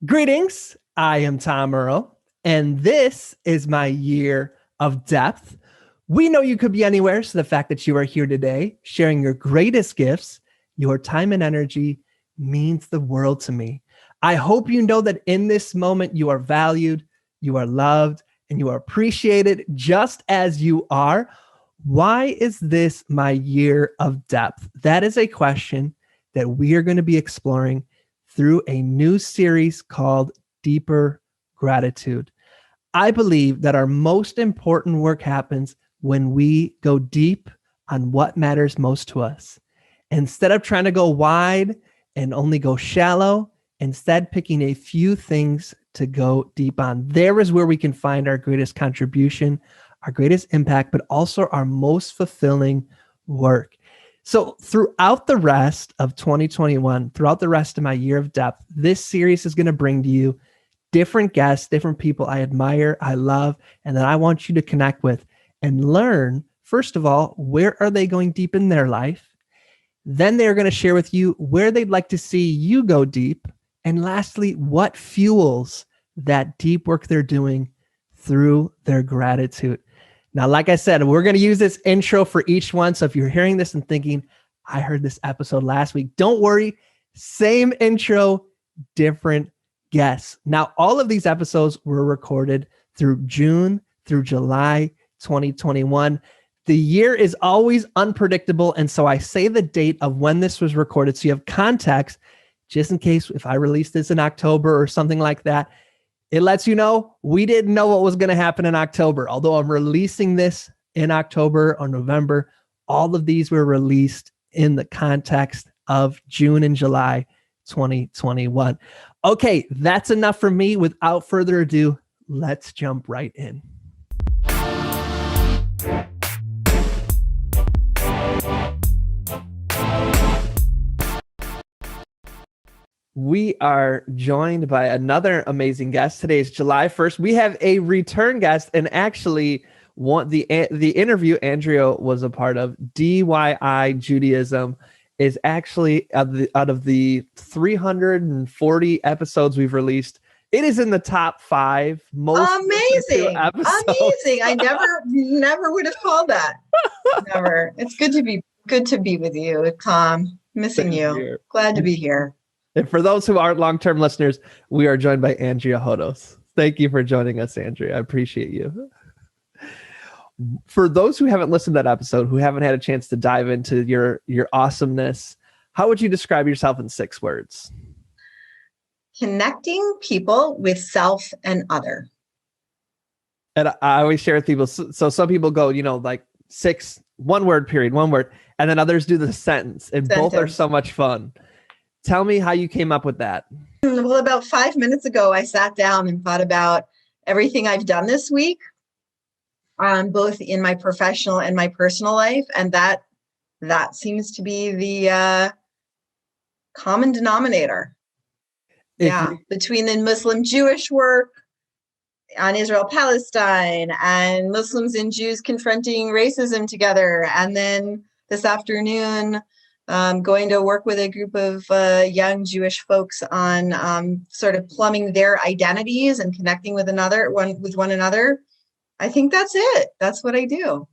Greetings. I am Tom Earl, and this is my year of depth. We know you could be anywhere, so the fact that you are here today, sharing your greatest gifts, your time and energy, means the world to me. I hope you know that in this moment you are valued, you are loved, and you are appreciated just as you are. Why is this my year of depth? That is a question that we are going to be exploring through a new series called Deeper Gratitude. I believe that our most important work happens when we go deep on what matters most to us. Instead of trying to go wide and only go shallow, instead picking a few things to go deep on. There is where we can find our greatest contribution, our greatest impact, but also our most fulfilling work. So throughout the rest of 2021, throughout the rest of my year of depth, this series is going to bring to you different guests, different people I admire, I love, and that I want you to connect with and learn, first of all, where are they going deep in their life? Then they're going to share with you where they'd like to see you go deep. And lastly, what fuels that deep work they're doing through their gratitude. Now, like I said, we're going to use this intro for each one. So if you're hearing this and thinking, I heard this episode last week, don't worry. Same intro, different guests. Now, all of these episodes were recorded through June through July 2021. The year is always unpredictable. And so I say the date of when this was recorded so you have context, just in case if I release this in October or something like that. It lets you know we didn't know what was going to happen in October. Although I'm releasing this in October or November, all of these were released in the context of June and July 2021. Okay, that's enough for me. Without further ado, let's jump right in. We are joined by another amazing guest. Today is July 1st. We have a return guest, and actually the interview Andrea was a part of, DIY Judaism, is actually out of the 340 episodes we've released, it is in the top 5 most amazing episodes. Amazing. I never would have called that. Never. It's good to be with you, Tom. Missing you. Glad to be here. And for those who aren't long-term listeners, we are joined by Andrea Hodos. Thank you for joining us, Andrea. I appreciate you. For those who haven't listened to that episode, who haven't had a chance to dive into your awesomeness, how would you describe yourself in 6 words? Connecting people with self and other. And I always share with people, so some people go, like 6, 1 word, period, 1 word, and then others do the sentence, and both are so much fun. Tell me how you came up with that. Well, about 5 minutes ago, I sat down and thought about everything I've done this week, both in my professional and my personal life. And that seems to be the common denominator. Between the Muslim-Jewish work on Israel-Palestine and Muslims and Jews confronting racism together. And then this afternoon, going to work with a group of young Jewish folks on sort of plumbing their identities and connecting with one another. I think that's it. That's what I do.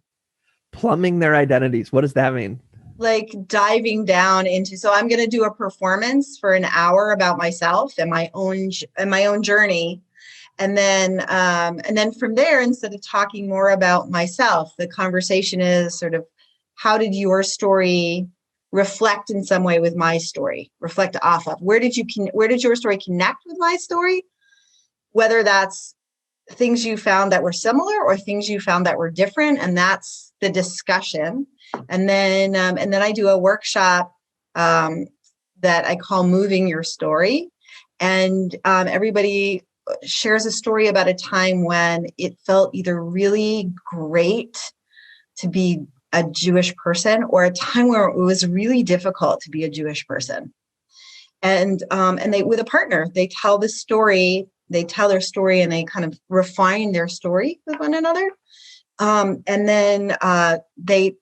Plumbing their identities. What does that mean? Like diving down into. So I'm going to do a performance for an hour about myself and my own journey, and then from there, instead of talking more about myself, the conversation is sort of, how did your story reflect in some way with my story, reflect off of? Where did your story connect with my story? Whether that's things you found that were similar or things you found that were different. And that's the discussion. And then I do a workshop that I call Moving Your Story. And everybody shares a story about a time when it felt either really great to be a Jewish person or a time where it was really difficult to be a Jewish person. And they, with a partner, they tell their story and they kind of refine their story with one another. And then they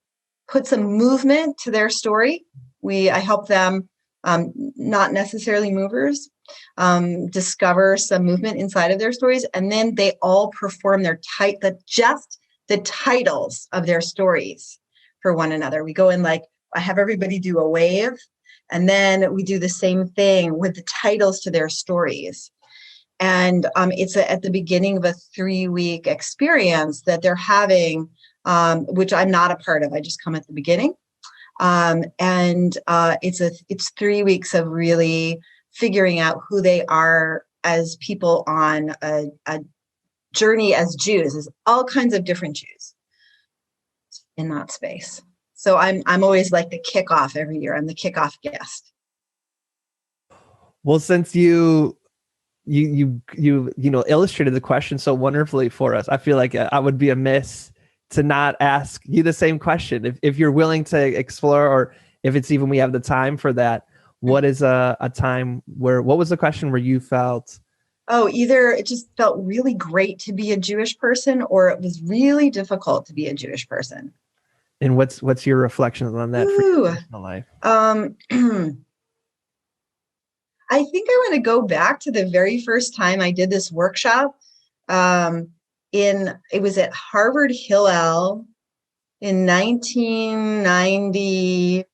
put some movement to their story. I help them, not necessarily movers, discover some movement inside of their stories, and then they all perform the titles of their stories for one another. We go in like, I have everybody do a wave, and then we do the same thing with the titles to their stories. And it's at the beginning of a 3-week experience that they're having, which I'm not a part of. I just come at the beginning. It's 3 weeks of really figuring out who they are as people on a journey as Jews. There's all kinds of different Jews in that space. So I'm always like the kickoff every year. I'm the kickoff guest. Well, since you illustrated the question so wonderfully for us, I feel like I would be amiss to not ask you the same question. If you're willing to explore, or if it's even we have the time for that, what is a time where, what was the question where you felt? Oh, either it just felt really great to be a Jewish person, or it was really difficult to be a Jewish person. And what's your reflections on that for your personal life? I think I want to go back to the very first time I did this workshop. It was at Harvard Hillel in 1991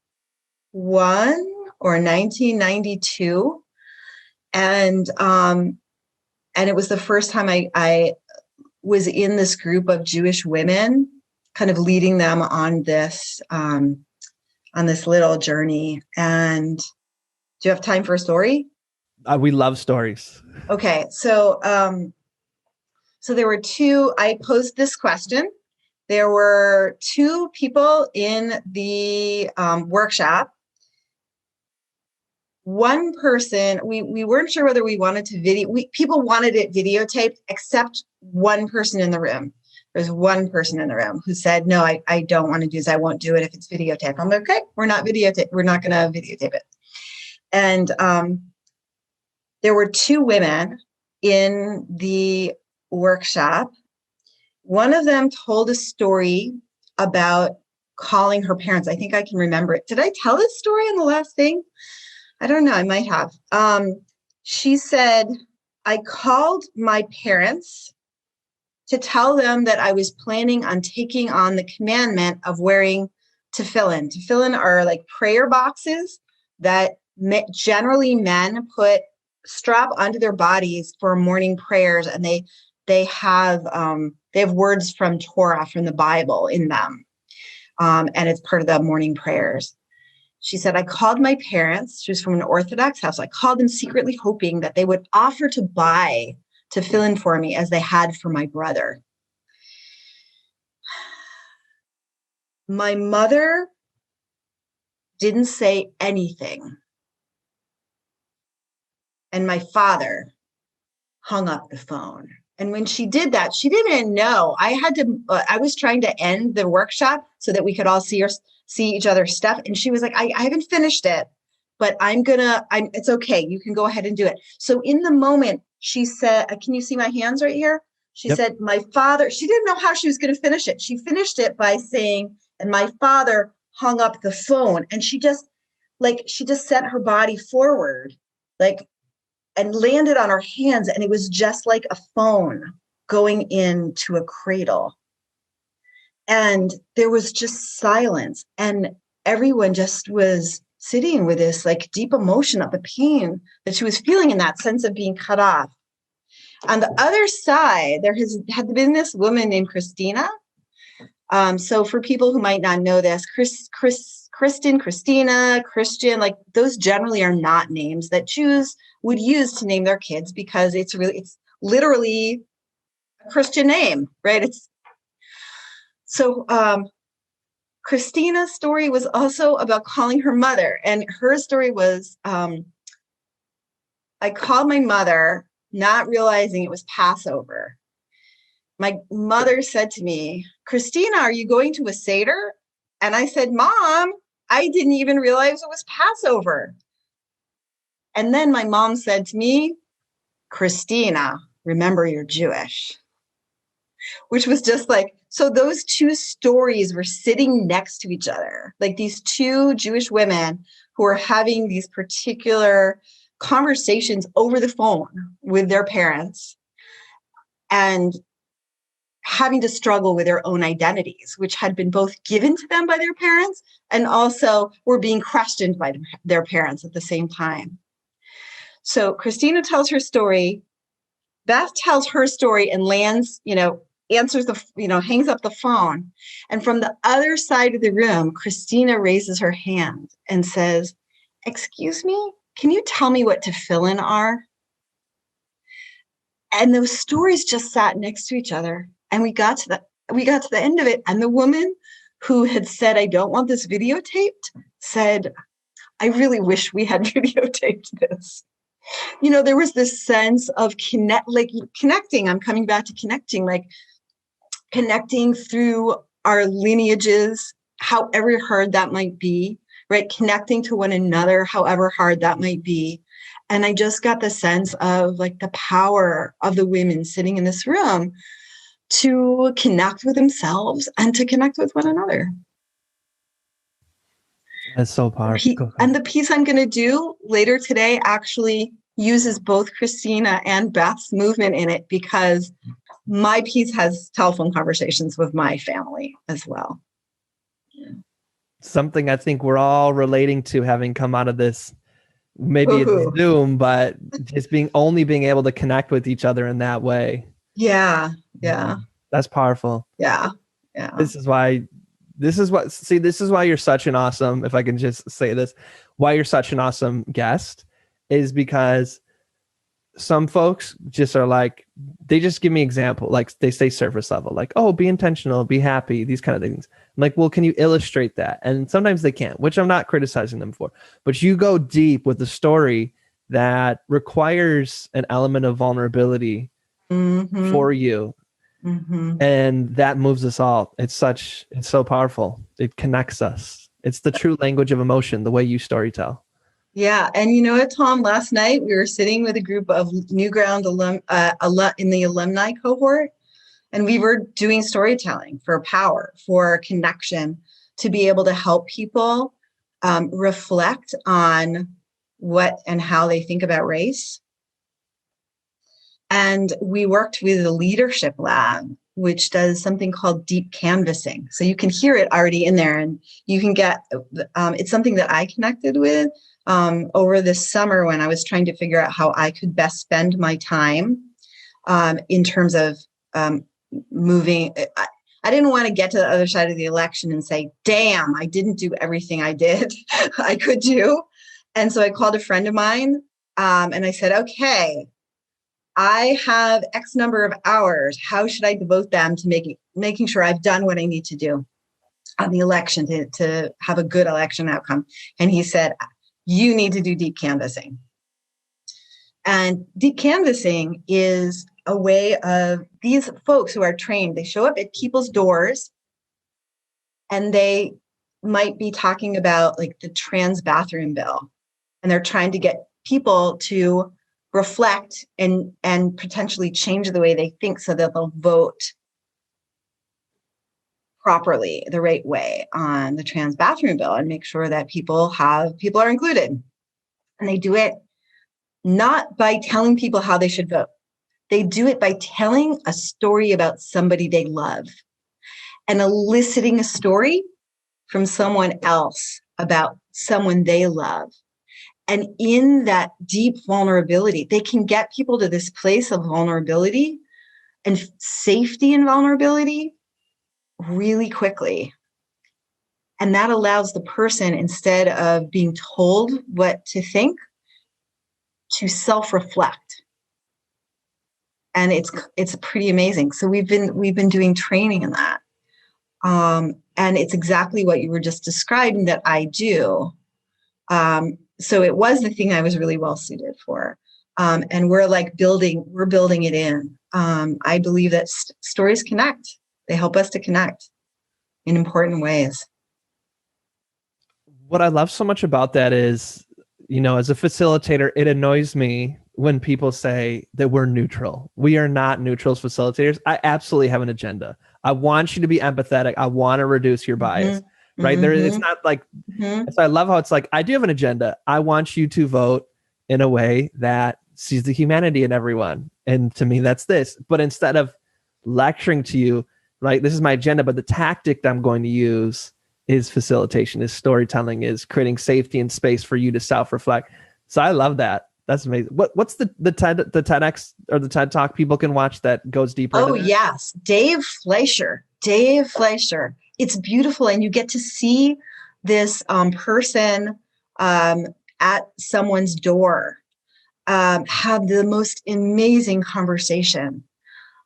or 1992. And it was the first time I was in this group of Jewish women, kind of leading them on this little journey. And do you have time for a story? We love stories. Okay. So there were two, I posed this question. There were two people in the workshop. One person, we weren't sure whether we wanted to people wanted it videotaped, except one person in the room. There's one person in the room who said, no, I don't want to do this. I won't do it if it's videotaped. I'm like, okay, we're not going to videotape it. And there were two women in the workshop. One of them told a story about calling her parents. I think I can remember it. Did I tell this story in the last thing? I don't know. I might have. She said, I called my parents to tell them that I was planning on taking on the commandment of wearing tefillin. Tefillin are like prayer boxes that generally men strap onto their bodies for morning prayers, and they have words from Torah, from the Bible in them, and it's part of the morning prayers. She said, I called my parents. She was from an Orthodox house. I called them secretly hoping that they would offer to buy tefillin for me as they had for my brother. My mother didn't say anything. And my father hung up the phone. And when she did that, she didn't know. I was trying to end the workshop so that we could all see each other's stuff. And she was like, I haven't finished it, but it's okay. You can go ahead and do it. So in the moment, she said, can you see my hands right here? She said, my father, she didn't know how she was going to finish it. She finished it by saying, and my father hung up the phone. And she just sent her body forward, and landed on her hands. And it was just like a phone going into a cradle. And there was just silence. And everyone just was sitting with this deep emotion of the pain that she was feeling in that sense of being cut off. On the other side, there had been this woman named Christina. So for people who might not know this, Kristen, Christina, Christian, those generally are not names that Jews would use to name their kids, because it's literally a Christian name, right? So Christina's story was also about calling her mother. And her story was, I called my mother, not realizing it was Passover. My mother said to me, Christina, are you going to a Seder? And I said, Mom, I didn't even realize it was Passover. And then my mom said to me, Christina, remember you're Jewish. Which was just so those two stories were sitting next to each other, these two Jewish women who were having these particular conversations over the phone with their parents and having to struggle with their own identities, which had been both given to them by their parents and also were being questioned by their parents at the same time. So Christina tells her story, Beth tells her story and lands, answers hangs up the phone. And from the other side of the room, Christina raises her hand and says, "Excuse me, can you tell me what to fill in are?" And those stories just sat next to each other. And we got to the end of it. And the woman who had said, "I don't want this videotaped," said, "I really wish we had videotaped this." There was this sense of connecting. I'm coming back to connecting, like connecting through our lineages, however hard that might be, right? Connecting to one another, however hard that might be. And I just got the sense of like the power of the women sitting in this room to connect with themselves and to connect with one another. That's so powerful. And the piece I'm going to do later today actually uses both Christina and Beth's movement in it, because my piece has telephone conversations with my family as well. Something I think we're all relating to, having come out of this, maybe it's Zoom, but just being able to connect with each other in that way. Yeah. That's powerful. Yeah. This is why you're such an awesome, if I can just say this, why you're such an awesome guest is because some folks just are like, they just give me example, like they say surface level, like, oh, be intentional, be happy, these kind of things. I'm like, well, can you illustrate that? And sometimes they can't, which I'm not criticizing them for, but you go deep with the story that requires an element of vulnerability for you. And that moves us all. It's so powerful. It connects us. It's the true language of emotion, the way you storytell. Yeah. And you know what, Tom, last night we were sitting with a group of NewGround in the alumni cohort, and we were doing storytelling for power, for connection, to be able to help people reflect on what and how they think about race. And we worked with a leadership lab, which does something called deep canvassing. So you can hear it already in there, and you can get, it's something that I connected with over this summer when I was trying to figure out how I could best spend my time in terms of moving. I didn't want to get to the other side of the election and say, damn, I didn't do everything I did I could do. And so I called a friend of mine and I said, okay, I have X number of hours. How should I devote them to making sure I've done what I need to do on the election to have a good election outcome? And he said, you need to do deep canvassing. And deep canvassing is a way of these folks who are trained. They show up at people's doors and they might be talking about like the trans bathroom bill. And they're trying to get people to reflect and potentially change the way they think so that they'll vote properly, the right way on the trans bathroom bill, and make sure that people are included. And they do it not by telling people how they should vote. They do it by telling a story about somebody they love and eliciting a story from someone else about someone they love. And in that deep vulnerability, they can get people to this place of vulnerability and safety and vulnerability really quickly. And that allows the person, instead of being told what to think, to self-reflect. And it's pretty amazing. So we've been doing training in that. And it's exactly what you were just describing that I do. So it was the thing I was really well suited for. And we're building it in. I believe that stories connect. They help us to connect in important ways. What I love so much about that is, as a facilitator, it annoys me when people say that we're neutral. We are not neutral as facilitators. I absolutely have an agenda. I want you to be empathetic. I want to reduce your bias, right? It's not like, so I love how it's like, I do have an agenda. I want you to vote in a way that sees the humanity in everyone. And to me, that's this. But instead of lecturing to you, right, this is my agenda, but the tactic that I'm going to use is facilitation, is storytelling, is creating safety and space for you to self-reflect. So I love that. That's amazing. What's the TEDx or the TED Talk people can watch that goes deeper? Oh, yes. Dave Fleischer. It's beautiful. And you get to see this person at someone's door have the most amazing conversation.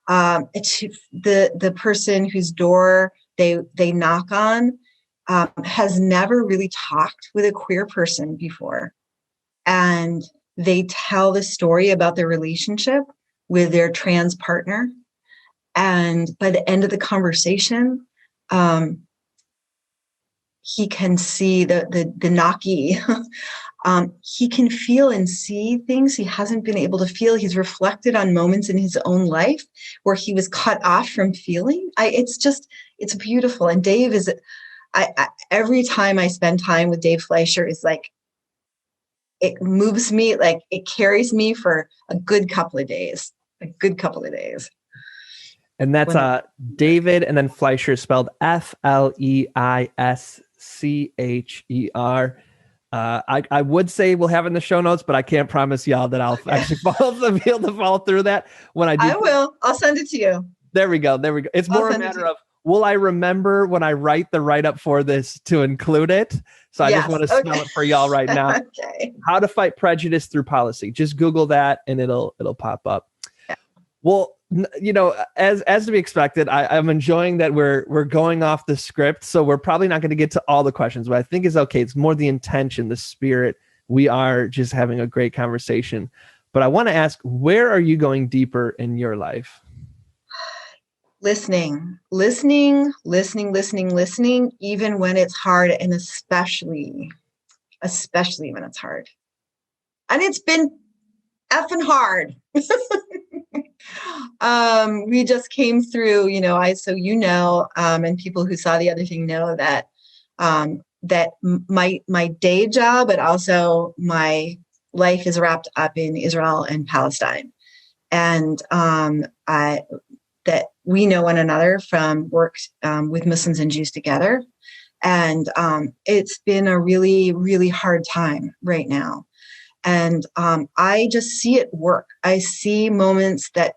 It's the person whose door they knock on has never really talked with a queer person before. And they tell the story about their relationship with their trans partner. And by the end of the conversation, he can see the knocky. He can feel and see things he hasn't been able to feel. He's reflected on moments in his own life where he was cut off from feeling. It's beautiful. And Dave is, every time I spend time with Dave Fleischer, is like, it moves me, like it carries me for a good couple of days. And that's David and then Fleischer, spelled Fleischer. I would say we'll have it in the show notes, but I can't promise y'all that I'll actually be able to follow through that when I do. I will. I'll send it to you. There we go. It's more a matter of, will I remember when I write the write-up for this to include it? So I just want to spell it for y'all right now. Okay. How to Fight Prejudice Through Policy. Just Google that and it'll pop up. Yeah. Well, as to be expected, I'm enjoying that we're going off the script. So we're probably not going to get to all the questions, but I think it's okay. It's more the intention, the spirit. We are just having a great conversation. But I want to ask, where are you going deeper in your life? Listening, even when it's hard, and especially when it's hard. And it's been effing hard. We just came through, and people who saw the other thing know that that my day job, but also my life is wrapped up in Israel and Palestine. And that we know one another from work with Muslims and Jews together. And it's been a really, really hard time right now. And I just see it work. I see moments that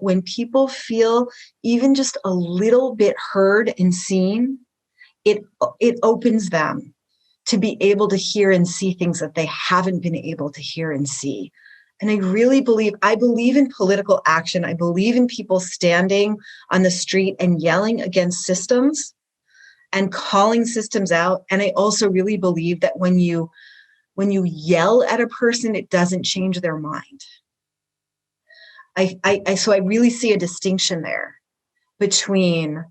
when people feel even just a little bit heard and seen, it opens them to be able to hear and see things that they haven't been able to hear and see. And I really believe in political action. I believe in people standing on the street and yelling against systems and calling systems out. And I also really believe that when you yell at a person, it doesn't change their mind. So I really see a distinction there between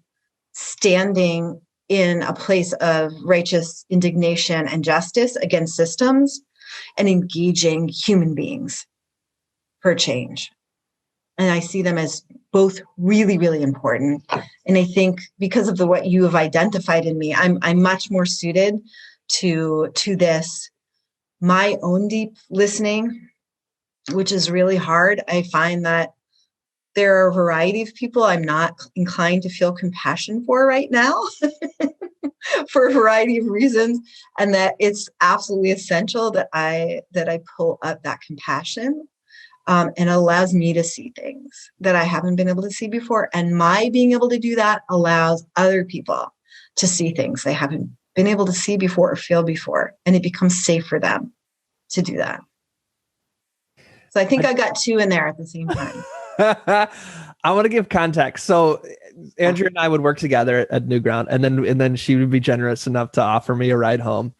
standing in a place of righteous indignation and justice against systems and engaging human beings for change. And I see them as both really, really important. And I think because of what you have identified in me, I'm much more suited to this. My own deep listening, which is really hard. I find that there are a variety of people I'm not inclined to feel compassion for right now for a variety of reasons. And that it's absolutely essential that I pull up that compassion and allows me to see things that I haven't been able to see before. And my being able to do that allows other people to see things they haven't been able to see before or feel before. And it becomes safe for them to do that. So I think I got two in there at the same time. I want to give context. So Andrea and I would work together at NewGround, and then she would be generous enough to offer me a ride home.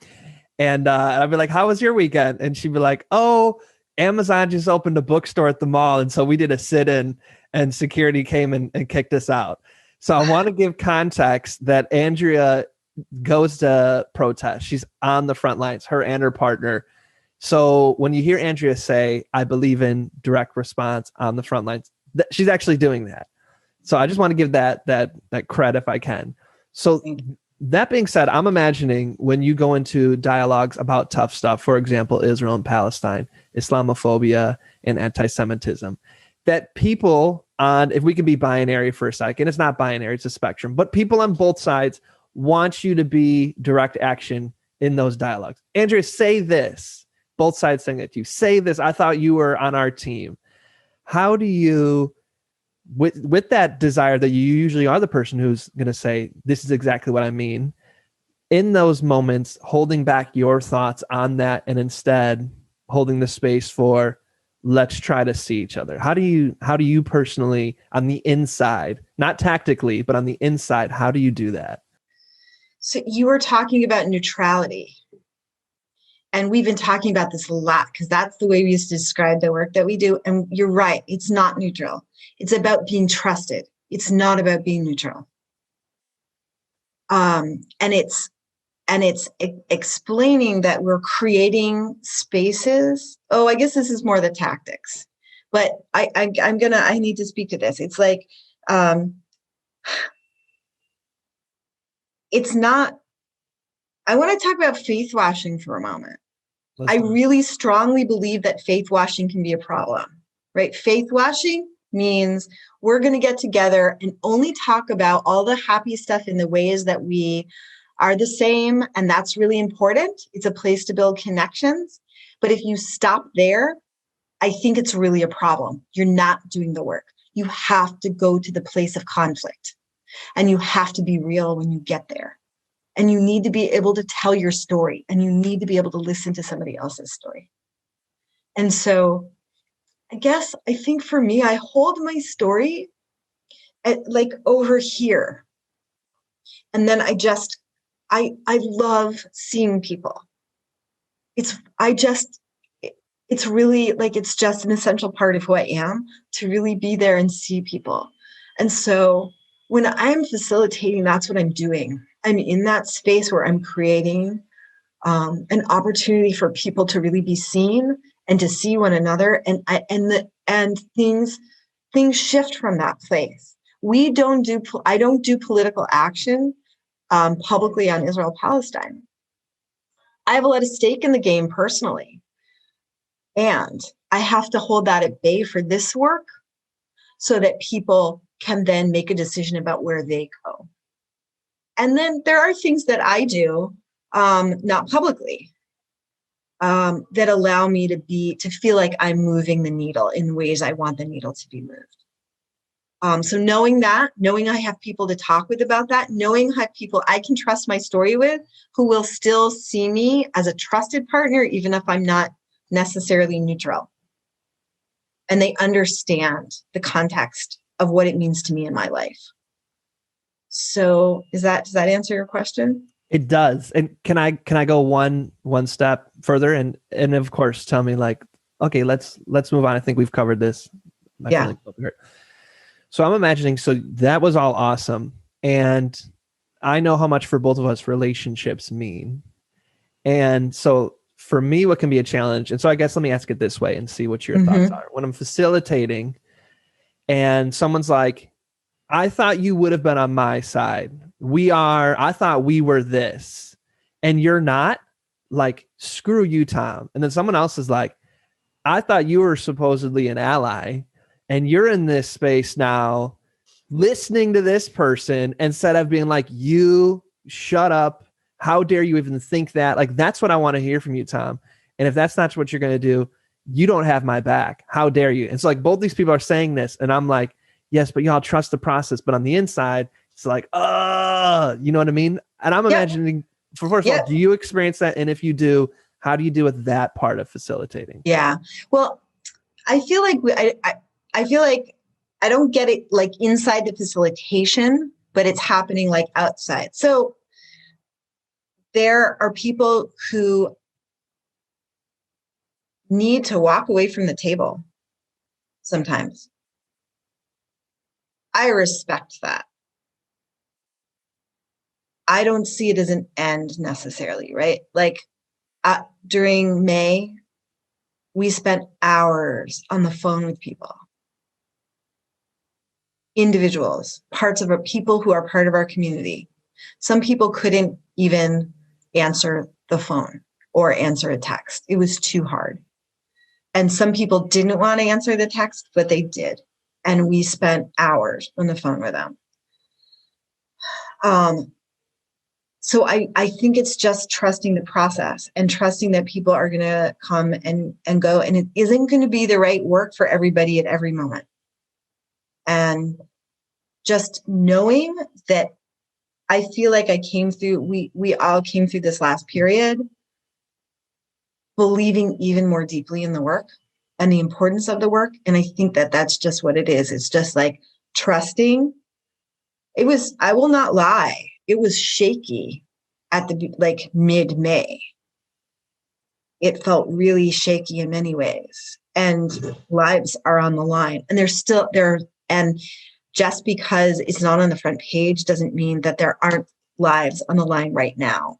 And I'd be like, "How was your weekend?" And she'd be like, "Oh, Amazon just opened a bookstore at the mall. And so we did a sit-in and security came and kicked us out." So I want to give context that Andrea goes to protest. She's on the front lines, her and her partner. So when you hear Andrea say, "I believe in direct response on the front lines," she's actually doing that. So I just want to give that credit if I can. So That being said, I'm imagining when you go into dialogues about tough stuff, for example, Israel and Palestine, Islamophobia and anti-Semitism, that people on, if we can be binary for a second, it's not binary, it's a spectrum, but people on both sides want you to be direct action in those dialogues. Andrea, say this. Both sides saying it to you. Say this. I thought you were on our team. How do you, with that desire that you usually are the person who's going to say, this is exactly what I mean, in those moments, holding back your thoughts on that and instead holding the space for, let's try to see each other. How do you personally on the inside, not tactically, but on the inside, how do you do that? So you were talking about neutrality. And we've been talking about this a lot because that's the way we used to describe the work that we do. And you're right. It's not neutral. It's about being trusted. It's not about being neutral. And it's explaining that we're creating spaces. Oh, I guess this is more the tactics, but I need to speak to this. It's like, it's not, I want to talk about faith washing for a moment. I really strongly believe that faith washing can be a problem, right? Faith washing means we're going to get together and only talk about all the happy stuff in the ways that we are the same. And that's really important. It's a place to build connections. But if you stop there, I think it's really a problem. You're not doing the work. You have to go to the place of conflict and you have to be real when you get there. And you need to be able to tell your story and you need to be able to listen to somebody else's story. And so I think for me, I hold my story at like over here. And then I love seeing people. It's really like, it's just an essential part of who I am to really be there and see people. And so when I'm facilitating, that's what I'm doing. I'm in that space where I'm creating an opportunity for people to really be seen and to see one another, and things shift from that place. I don't do political action publicly on Israel Palestine. I have a lot of stake in the game personally, and I have to hold that at bay for this work so that people can then make a decision about where they go. And then there are things that I do, not publicly, that allow me to feel like I'm moving the needle in ways I want the needle to be moved. So knowing I have people to talk with about that, knowing I have people I can trust my story with, who will still see me as a trusted partner, even if I'm not necessarily neutral. And they understand the context of what it means to me in my life. So does that answer your question? It does. And can I go one step further and of course tell me like, okay, let's move on. I think we've covered this. Yeah. So I'm imagining, so that was all awesome. And I know how much for both of us relationships mean. And so for me, what can be a challenge, and so I guess let me ask it this way and see what your thoughts are. When I'm facilitating and someone's like, I thought you would have been on my side. I thought we were this, and you're not, like, screw you, Tom. And then someone else is like, I thought you were supposedly an ally, and you're in this space now listening to this person instead of being like, you shut up. How dare you even think that? Like, that's what I want to hear from you, Tom. And if that's not what you're going to do, you don't have my back. How dare you? And so like both these people are saying this, and I'm like, yes, but y'all trust the process. But on the inside, it's like, you know what I mean? And I'm imagining, first of all, do you experience that? And if you do, how do you deal with that part of facilitating? Yeah. Well, I feel like I don't get it like inside the facilitation, but it's happening like outside. So there are people who need to walk away from the table sometimes. I respect that. I don't see it as an end necessarily, right? Like during May, we spent hours on the phone with people, individuals, parts of our people who are part of our community, Some people couldn't even answer the phone or answer a text. It was too hard. And some people didn't want to answer the text, but they did. And we spent hours on the phone with them. So I think it's just trusting the process and trusting that people are going to come and go, and it isn't going to be the right work for everybody at every moment. And just knowing that I feel like I came through, we all came through this last period, believing even more deeply in the work and the importance of the work. And I think that that's just what it is. It's just like trusting. It was, I will not lie, it was shaky at the like mid-May. It felt really shaky in many ways, and lives are on the line, and they're still there. And just because it's not on the front page doesn't mean that there aren't lives on the line right now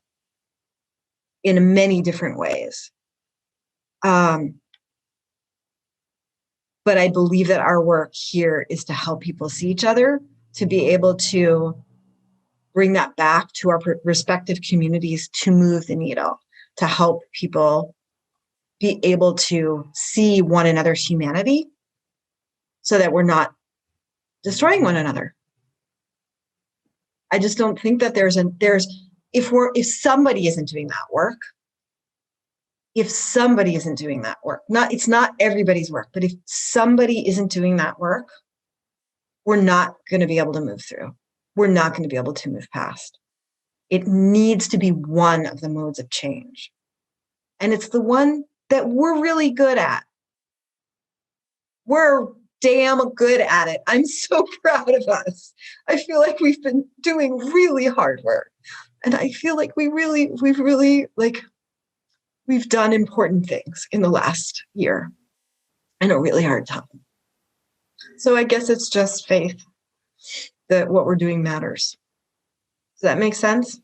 in many different ways. But I believe that our work here is to help people see each other, to be able to bring that back to our respective communities, to move the needle, to help people be able to see one another's humanity so that we're not destroying one another. I just don't think that if somebody isn't doing that work, it's not everybody's work, but if somebody isn't doing that work, we're not going to be able to move through. We're not going to be able to move past. It needs to be one of the modes of change. And it's the one that we're really good at. We're damn good at it. I'm so proud of us. I feel like we've been doing really hard work. And I feel like we've done important things in the last year in a really hard time. So I guess it's just faith that what we're doing matters. Does that make sense?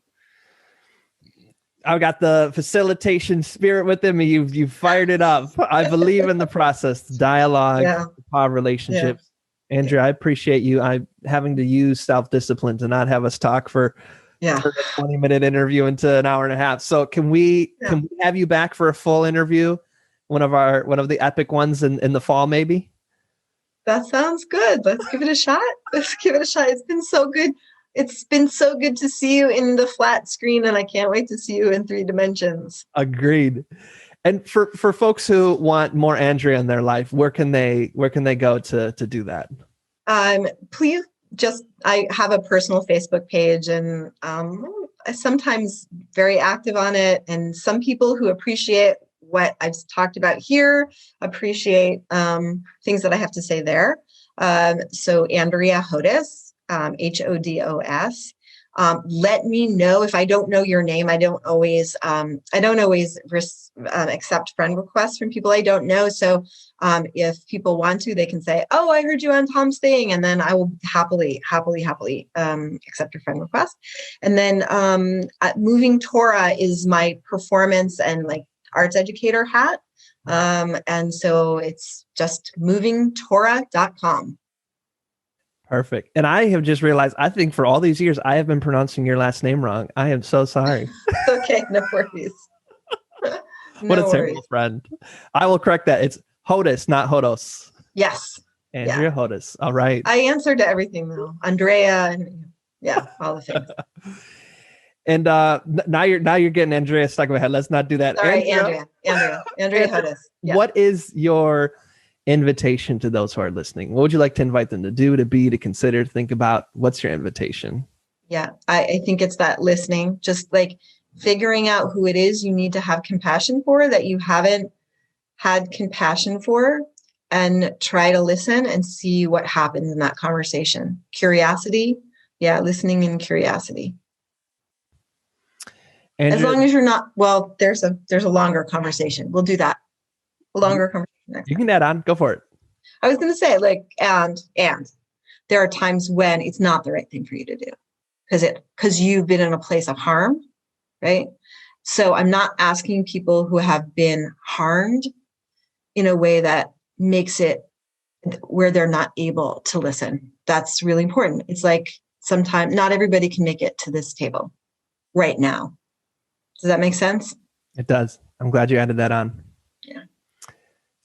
I've got the facilitation spirit within me. You've fired it up. I believe in the process, dialogue, power relationships. Yeah. Andrea, I appreciate you. I'm having to use self-discipline to not have us talk for a 20-minute interview into an hour and a half. So can we have you back for a full interview? One of the epic ones in the fall, maybe? That sounds good. Let's give it a shot. It's been so good. It's been so good to see you in the flat screen, and I can't wait to see you in 3 dimensions. Agreed. And for folks who want more Andrea in their life, where can they go to do that? Please I have a personal Facebook page, and I'm sometimes very active on it. And some people who appreciate what I've talked about here appreciate things that I have to say there. So Andrea Hodos, Hodos. Let me know if I don't know your name. I don't always accept friend requests from people I don't know. So if people want to, they can say, "Oh, I heard you on Tom's thing," and then I will happily accept your friend request. And then Moving Torah is my performance and like arts educator hat. And so it's just movingtorah.com. Perfect. And I have just realized, I think for all these years, I have been pronouncing your last name wrong. I am so sorry. Okay, no worries. What a terrible friend. I will correct that. It's Hodos, not Hodos. Yes. Andrea Hodos. All right. I answer to everything though. Andrea and all the things. And now you're getting Andrea stuck in my head. Let's not do that. Sorry, Andrea Hodos. Yeah. What is your invitation to those who are listening? What would you like to invite them to do, to be, to consider, to think about? What's your invitation? Yeah, I think it's that listening, just like figuring out who it is you need to have compassion for that you haven't had compassion for, and try to listen and see what happens in that conversation. Curiosity. Yeah, listening and curiosity. Andrea, as long as you're not, well, there's a longer conversation. We'll do that. A longer conversation next time. You can add on. Go for it. I was going to say, and there are times when it's not the right thing for you to do because you've been in a place of harm, right? So I'm not asking people who have been harmed in a way that makes it where they're not able to listen. That's really important. It's like sometimes not everybody can make it to this table right now. Does that make sense? It does. I'm glad you added that on. Yeah.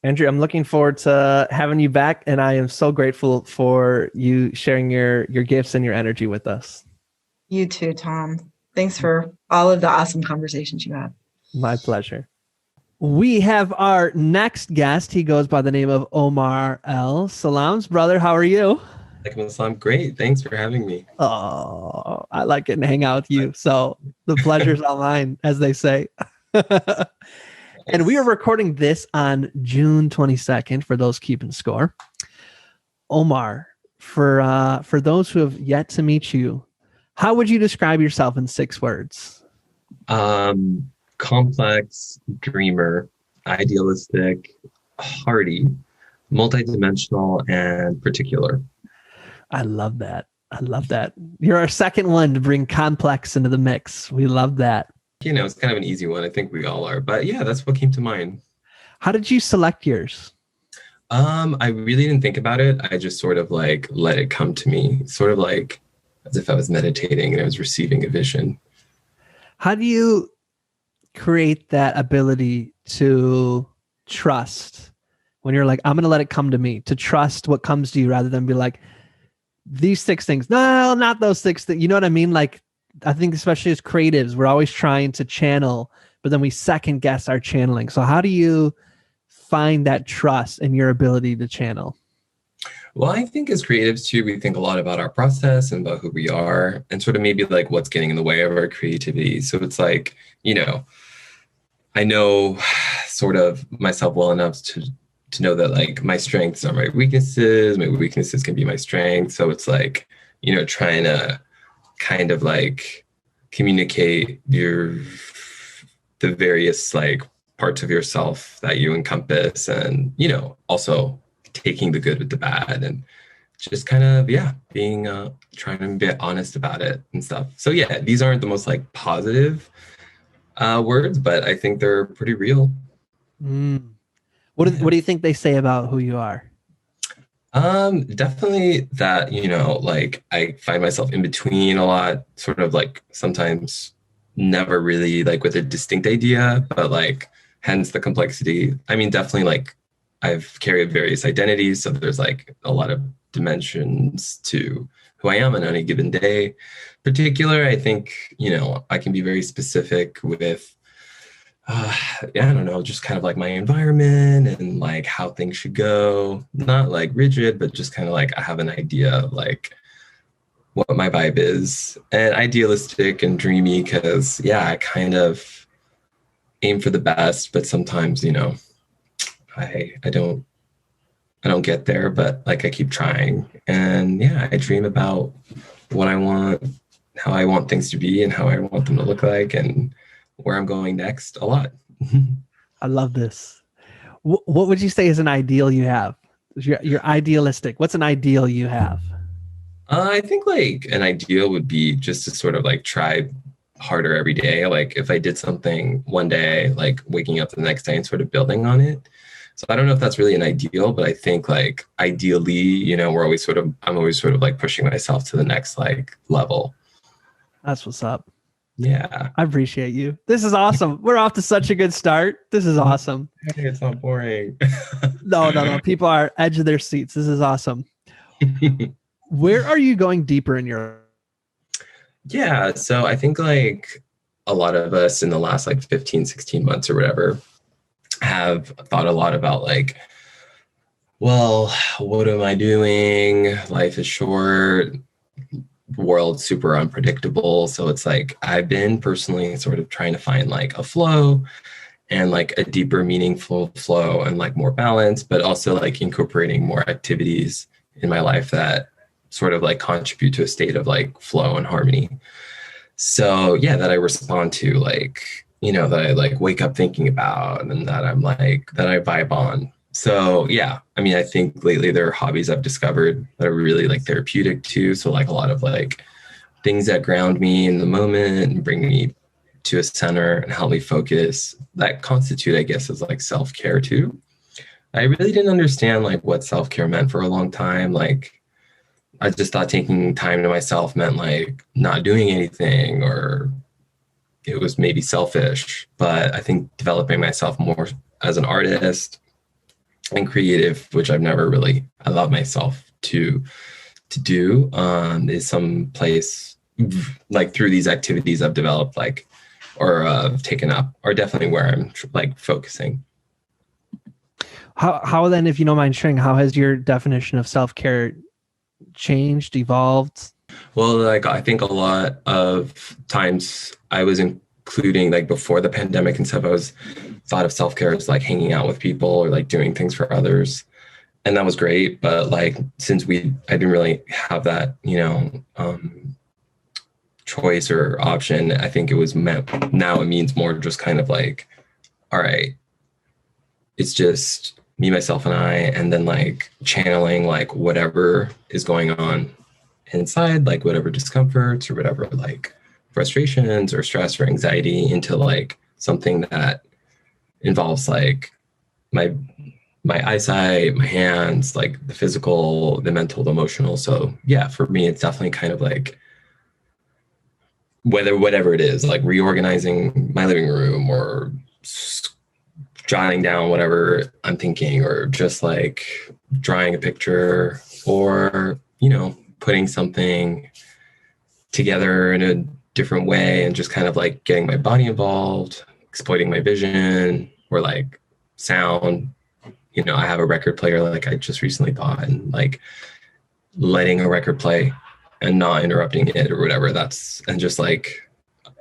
Andrea, I'm looking forward to having you back, and I am so grateful for you sharing your gifts and your energy with us. You too, Tom. Thanks for all of the awesome conversations you have. My pleasure. We have our next guest. He goes by the name of Omar L. Salams. Brother, how are you? I'm great. Thanks for having me. Oh, I like getting to hang out with you. So the pleasure's all mine, as they say. And we are recording this on June 22nd for those keeping score. Omar, for those who have yet to meet you, how would you describe yourself in 6 words? Complex, dreamer, idealistic, hearty, multidimensional, and particular. I love that. I love that. You're our second one to bring complex into the mix. We love that. It's kind of an easy one. I think we all are. But yeah, that's what came to mind. How did you select yours? I really didn't think about it. I just sort of like let it come to me, sort of like as if I was meditating and I was receiving a vision. How do you create that ability to trust when you're like, I'm going to let it come to me, to trust what comes to you rather than be like, these 6 things? No, not those 6 things. You know what I mean? Like, I think especially as creatives, we're always trying to channel, but then we second guess our channeling. So how do you find that trust in your ability to channel? Well, I think as creatives too, we think a lot about our process and about who we are and sort of maybe like what's getting in the way of our creativity. So it's like, I know sort of myself well enough to know that like my strengths are my weaknesses can be my strengths. So it's like, trying to kind of like communicate the various like parts of yourself that you encompass and, also taking the good with the bad and just kind of, being, trying to be honest about it and stuff. So yeah, these aren't the most like positive words, but I think they're pretty real. What do you think they say about who you are? Definitely that, like I find myself in between a lot, sort of like sometimes never really like with a distinct idea, but like hence the complexity. I mean, definitely like I've carried various identities. So there's like a lot of dimensions to who I am on any given day. Particular, I think, I can be very specific with I don't know, just kind of like my environment and like how things should go. Not like rigid, but just kind of like I have an idea of like what my vibe is. And idealistic and dreamy because, I kind of aim for the best, but sometimes, I don't get there, but like I keep trying. And I dream about what I want, how I want things to be and how I want them to look like and where I'm going next a lot. I love this. What would you say is an ideal you have? You're idealistic. What's an ideal you have? I think like an ideal would be just to sort of like try harder every day. Like if I did something one day, like waking up the next day and sort of building on it. So I don't know if that's really an ideal, but I think like ideally, I'm always sort of like pushing myself to the next like level. That's what's up. Yeah. I appreciate you. This is awesome. We're off to such a good start. This is awesome. Hey, it's not boring. No. People are edge of their seats. This is awesome. Where are you going deeper in your? Yeah. So I think like a lot of us in the last like 15, 16 months or whatever have thought a lot about like, well, what am I doing? Life is short. World super unpredictable. So it's like I've been personally sort of trying to find like a flow and like a deeper meaningful flow and like more balance, but also like incorporating more activities in my life that sort of like contribute to a state of like flow and harmony. So that I respond to like, that I like wake up thinking about and that I'm like, that I vibe on. So I mean, I think lately there are hobbies I've discovered that are really like therapeutic too. So like a lot of like things that ground me in the moment and bring me to a center and help me focus that constitute, I guess, as like self-care too. I really didn't understand like what self-care meant for a long time. Like I just thought taking time to myself meant like not doing anything, or it was maybe selfish. But I think developing myself more as an artist and creative, which I've never really allowed myself to do, is some place like through these activities I've developed, like, or taken up, are definitely where I'm like focusing. How then, if you don't mind sharing, how has your definition of self-care changed, evolved? Well, like, I think a lot of times I was including, like, before the pandemic and stuff, I was thought of self-care as like hanging out with people or like doing things for others. And that was great. But like, since I didn't really have that, choice or option, I think it was now it means more just kind of like, all right, it's just me, myself, and I, and then like channeling like whatever is going on inside, like whatever discomforts or whatever like frustrations or stress or anxiety, into like something that involves like my eyesight, my hands, like the physical, the mental, the emotional. So yeah, for me, it's definitely kind of like whatever it is, like reorganizing my living room or jotting down whatever I'm thinking, or just like drawing a picture, or, putting something together in a different way, and just kind of like getting my body involved, exploiting my vision, or like sound. I have a record player, like I just recently bought, and like letting a record play and not interrupting it or whatever, and just like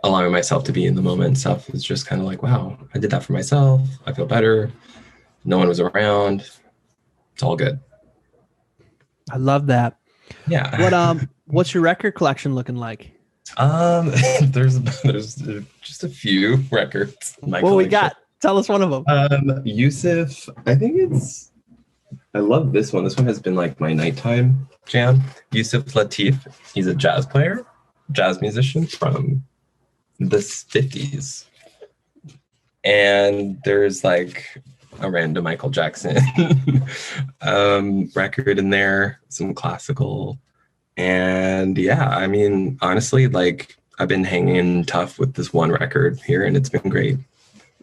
allowing myself to be in the moment and stuff is just kind of like, wow, I did that for myself. I feel better. No one was around. It's all good. I love that. Yeah. What's your record collection looking like? There's just a few records. What we got? Tell us one of them. Yusuf, I love this one. This one has been like my nighttime jam. Yusuf Lateef, he's a jazz player, jazz musician from the 50s. And there's like a random Michael Jackson record in there, some classical. And yeah, I mean, honestly, like I've been hanging tough with this one record here, and it's been great.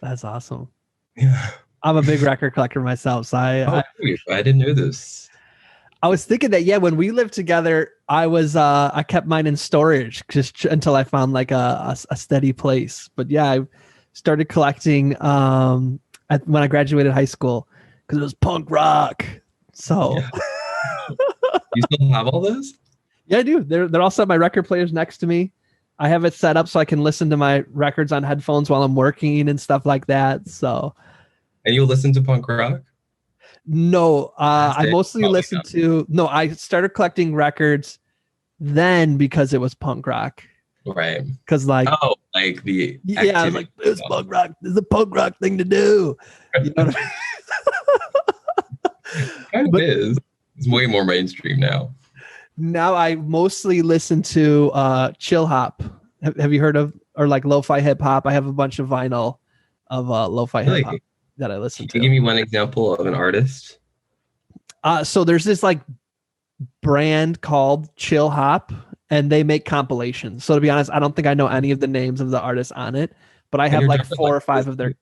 That's awesome. Yeah. I'm a big record collector myself. So I didn't know this. I was thinking that, yeah, when we lived together, I kept mine in storage just until I found like a steady place. But yeah, I started collecting when I graduated high school, because it was punk rock. So yeah. You still have all those? Yeah, I do. They're all set. My record player's next to me. I have it set up so I can listen to my records on headphones while I'm working and stuff like that. So. And you listen to punk rock? No, I mostly listen to. No, I started collecting records then because it was punk rock. Right. Because like. Oh, like the. Yeah, I was like, it's punk rock. This is a punk rock thing to do. You know what I mean? It is. It's way more mainstream now. Now I mostly listen to chill hop. Have you heard of, or like lo-fi hip hop? I have a bunch of vinyl of lo-fi hip hop that I listen to. Can you give me one example of an artist? So there's this like brand called Chill Hop, and they make compilations. So to be honest, I don't think I know any of the names of the artists on it, but I have like 4 or 5 of their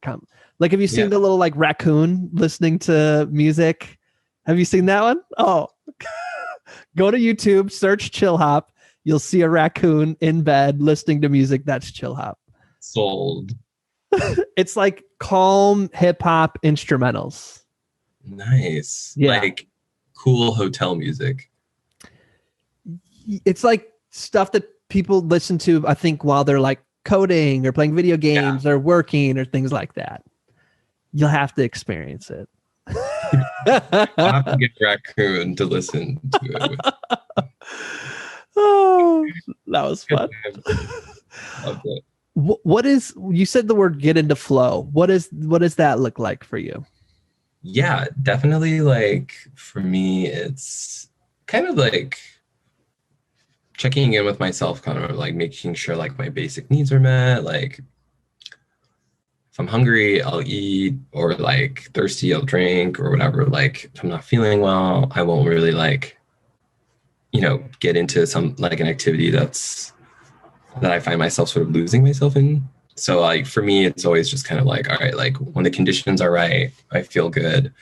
like, have you seen the little like raccoon listening to music? Have you seen that one? Oh, go to YouTube, search Chill Hop. You'll see a raccoon in bed listening to music. That's Chill Hop. Sold. It's like calm hip hop instrumentals. Nice. Yeah. Like cool hotel music. It's like stuff that people listen to, I think, while they're like coding or playing video games or working or things like that. You'll have to experience it. I'll have to get raccoon to listen to it. Oh, that was fun. Loved it. What is, you said the word get into flow. What does that look like for you? Yeah, definitely. Like for me, it's kind of like checking in with myself, kind of like making sure like my basic needs are met. Like if I'm hungry, I'll eat, or like thirsty, I'll drink, or whatever. Like if I'm not feeling well, I won't really like get into some like an activity that I find myself sort of losing myself in. So like for me, it's always just kind of like, all right, like when the conditions are right, I feel good,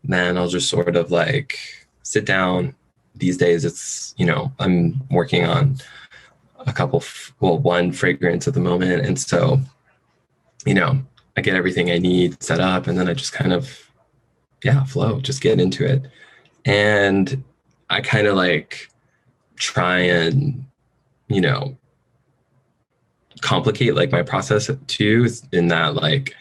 then I'll just sort of like sit down. These days it's, I'm working on one fragrance at the moment. And so, I get everything I need set up, and then I just kind of, flow, just get into it. And I kind of like try and, complicate like my process too, in that like,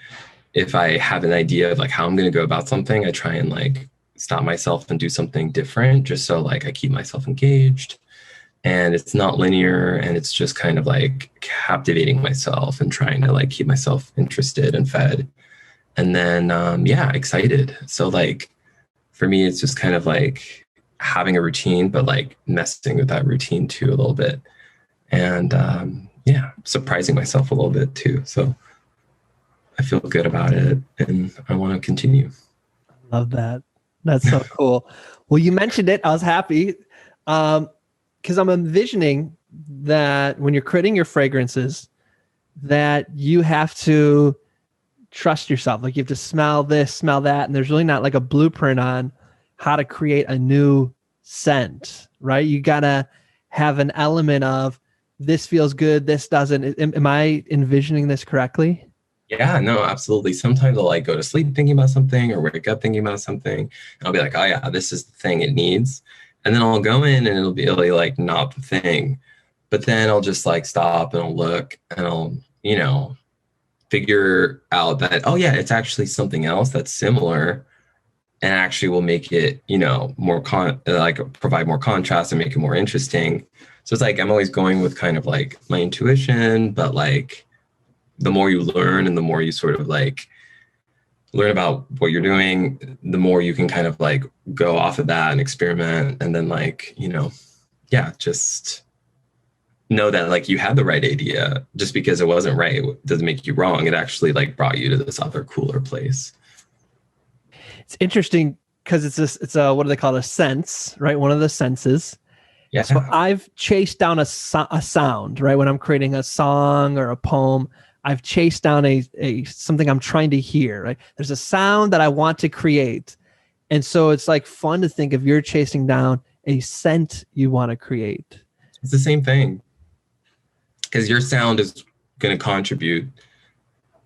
if I have an idea of like how I'm going to go about something, I try and like stop myself and do something different, just so like I keep myself engaged. And it's not linear, and it's just kind of like captivating myself and trying to like keep myself interested and fed. And then, excited. So like, for me, it's just kind of like having a routine, but like messing with that routine too a little bit. And surprising myself a little bit too. So I feel good about it, and I want to continue. Love that. That's so cool. Well, you mentioned it. I was happy. Because I'm envisioning that when you're creating your fragrances, that you have to trust yourself. Like you have to smell this, smell that. And there's really not like a blueprint on how to create a new scent, right? You got to have an element of this feels good, this doesn't. Am I envisioning this correctly? Yeah, no, absolutely. Sometimes I'll like go to sleep thinking about something or wake up thinking about something. And I'll be like, oh yeah, this is the thing it needs. And then I'll go in and it'll be really like not the thing. But then I'll just like stop and I'll look and I'll, figure out that, oh yeah, it's actually something else that's similar and actually will make it, more provide more contrast and make it more interesting. So it's like, I'm always going with kind of like my intuition, but like the more you learn and the more you sort of like learn about what you're doing, the more you can kind of like go off of that and experiment. And then like, just know that like you had the right idea. Just because it wasn't right doesn't make you wrong. It actually like brought you to this other cooler place. It's interesting because it's a, what do they call it? A sense, right? One of the senses. Yeah. So I've chased down a sound, right? When I'm creating a song or a poem, I've chased down a something I'm trying to hear, right? There's a sound that I want to create. And so it's like fun to think if you're chasing down a scent you want to create. It's the same thing. Because your sound is going to contribute